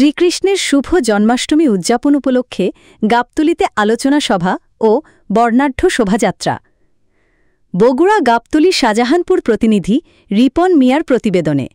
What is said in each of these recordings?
শ্রীকৃষ্ণের শুভ জন্মাষ্টমী উদযাপন উপলক্ষে গাবতলীতে আলোচনা সভা ও বর্ণাঢ্য শোভাযাত্রা। বগুড়া গাবতলী শাহজাহানপুর প্রতিনিধি রিপন মিয়ার প্রতিবেদনে।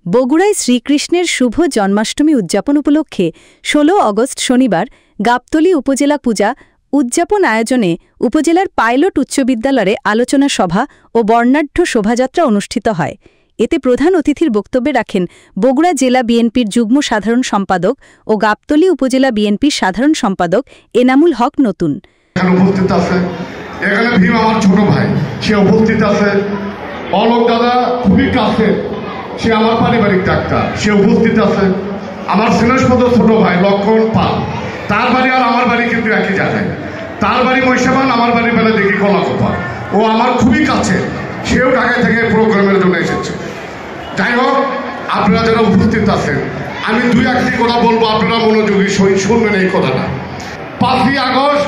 বগুড়ায় শ্রীকৃষ্ণের শুভ জন্মাষ্টমী উদযাপন উপলক্ষে ১৬ অগস্ট শনিবার গাবতলী উপজেলা পূজা উদযাপন আয়োজনে উপজেলার পাইলট উচ্চ বিদ্যালয়ে আলোচনা সভা ও বর্ণাঢ্য শোভাযাত্রা অনুষ্ঠিত হয়। এতে প্রধান অতিথির বক্তব্যে রাখেন বগুড়া জেলা বিএনপির যুগ্ম সাধারণ সম্পাদক ও গাবতলী উপজেলা বিএনপির সাধারণ সম্পাদক এনামুল হক নতুন। উপস্থিত আছে এখানে ভীম আমার ছোট ভাই, সে উপস্থিত আছে। অলোক দাদা খুবই কাছে, সে আমার পারিবারিক ডাক্তার, সে উপস্থিত আছে। আমার স্নেহস্পদ ছোট ভাই লক্ষণ পাল, তার বাড়ি আর আমার বাড়ি কিন্তু একই জায়গায়। তার বাড়ি মহিষাবান, আমার বাড়ি বেলা দেখি কলাকোপা। ও আমার খুবই কাছে, সেও ঢাকায় থেকে প্রোগ্রামের জন্য এসেছে। যাই হোক, আপনারা যারা উপস্থিত আছেন, আমি দুই একটি কথা বলবো, আপনারা মনোযোগী শুনবেন এই কথাটা। ৫ই আগস্ট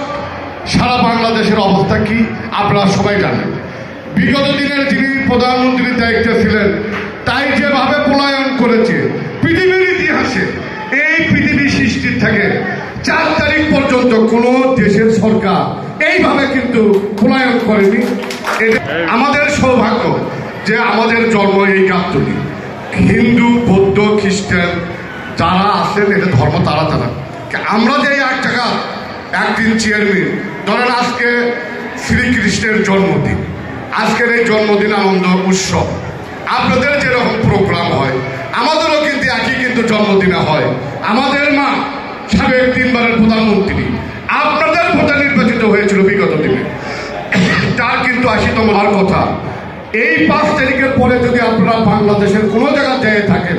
সারা বাংলাদেশের অবস্থা কি আপনারা সবাই জানেন। বিগত দিনের যিনি প্রধানমন্ত্রীর দায়িত্বে ছিলেন, তাই যেভাবে পলায়ন করেছে পৃথিবীর ইতিহাসে, এই পৃথিবী সৃষ্টির থেকে ৪ তারিখ পর্যন্ত কোন দেশের সরকার এইভাবে কিন্তু পলায়ন করেনি। আমাদের সৌভাগ্য যে আমাদের জন্ম এই গাবতলী। হিন্দু, বৌদ্ধ, খ্রিস্টান যারা আছেন, এটা ধর্ম তারা আমরা যে এক জায়গা একদিন চেয়ারম্যান ধরেন, আজকে শ্রীকৃষ্ণের জন্মদিন, আজকের এই জন্মদিন আনন্দ উৎসব। আপনাদের যেরকম প্রোগ্রাম হয়, আমাদেরও কিন্তু একই কিন্তু জন্মদিনে হয়। আমাদের মা সাবেক 3 বারের প্রধানমন্ত্রী, আপনাদের প্রধান নির্বাচিত হয়েছিল বিগত দিনে, তার কিন্তু 80তম হওয়ার কথা। এই 5 তারিখের পরে যদি আপনারা বাংলাদেশের কোনো জায়গায় যেয়ে থাকেন,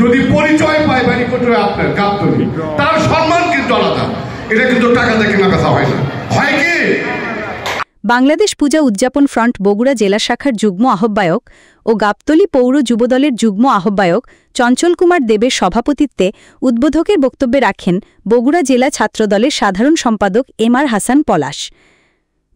যদি পরিচয় পায় বাড়ি কোথায় আপনার গাবতলী, তার সম্মান কিন্তু আলাদা। এটা কিন্তু টাকা দিয়ে কেনা বেচা হয় না, হয় কি? বাংলাদেশ পূজা উদযাপন ফ্রন্ট বগুড়া জেলা শাখার যুগ্ম আহ্বায়ক ও গাবতলী পৌর যুবদলের যুগ্ম আহ্বায়ক চঞ্চল কুমার দেবের সভাপতিত্বে উদ্বোধকের বক্তব্যে রাখেন বগুড়া জেলা ছাত্রদলের সাধারণ সম্পাদক এমআর হাসান পলাশ।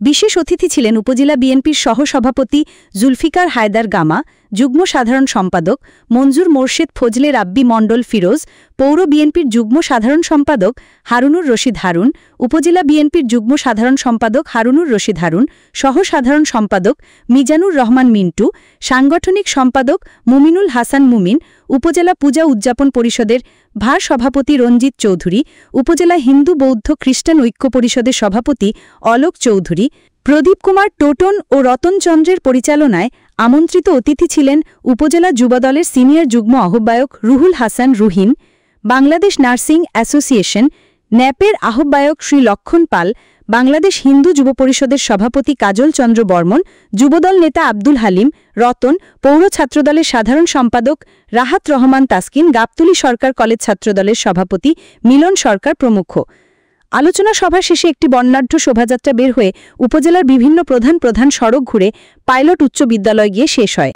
বিশেষ অতিথি ছিলেন উপজেলা বিএনপির সহসভাপতি জুলফিকার হায়দার গামা, যুগ্ম সাধারণ সম্পাদক মঞ্জুর মোর্শেদ ফজলে রাব্বি মণ্ডল ফিরোজ, পৌর বিএনপির যুগ্ম সাধারণ সম্পাদক হারুনুর রশিদ হারুন, উপজেলা বিএনপির যুগ্ম সাধারণ সম্পাদক হারুনুর রশিদ হারুন, সহ সাধারণ সম্পাদক মিজানুর রহমান মিন্টু, সাংগঠনিক সম্পাদক মুমিনুল হাসান মুমিন, উপজেলা পূজা উদযাপন পরিষদের ভার সভাপতি রঞ্জিত চৌধুরী, উপজেলা হিন্দু বৌদ্ধ খ্রিস্টান ঐক্য পরিষদের সভাপতি অলোক চৌধুরী, প্রদীপ কুমার টোটন ও রতন চন্দ্রের পরিচালনায় আমন্ত্রিত অতিথি ছিলেন উপজেলা যুবদলের সিনিয়র যুগ্ম আহ্বায়ক রুহুল হাসান রুহিন, বাংলাদেশ নার্সিং অ্যাসোসিয়েশন ন্যাপের আহ্বায়ক শ্রী লক্ষণ পাল, বাংলাদেশ হিন্দু যুব পরিষদের সভাপতি কাজল চন্দ্র বর্মন, যুবদল নেতা আব্দুল হালিম, রতন, পৌর ছাত্রদলের সাধারণ সম্পাদক রাহাত রহমান তাসকিন, গাবতলী সরকার কলেজ ছাত্রদলের সভাপতি মিলন সরকার প্রমুখ। আলোচনা সভা শেষে একটি বর্ণাঢ্য শোভাযাত্রা বের হয়ে উপজেলার বিভিন্ন প্রধান সড়ক ঘুরে পাইলট উচ্চ বিদ্যালয় গিয়ে শেষ হয়।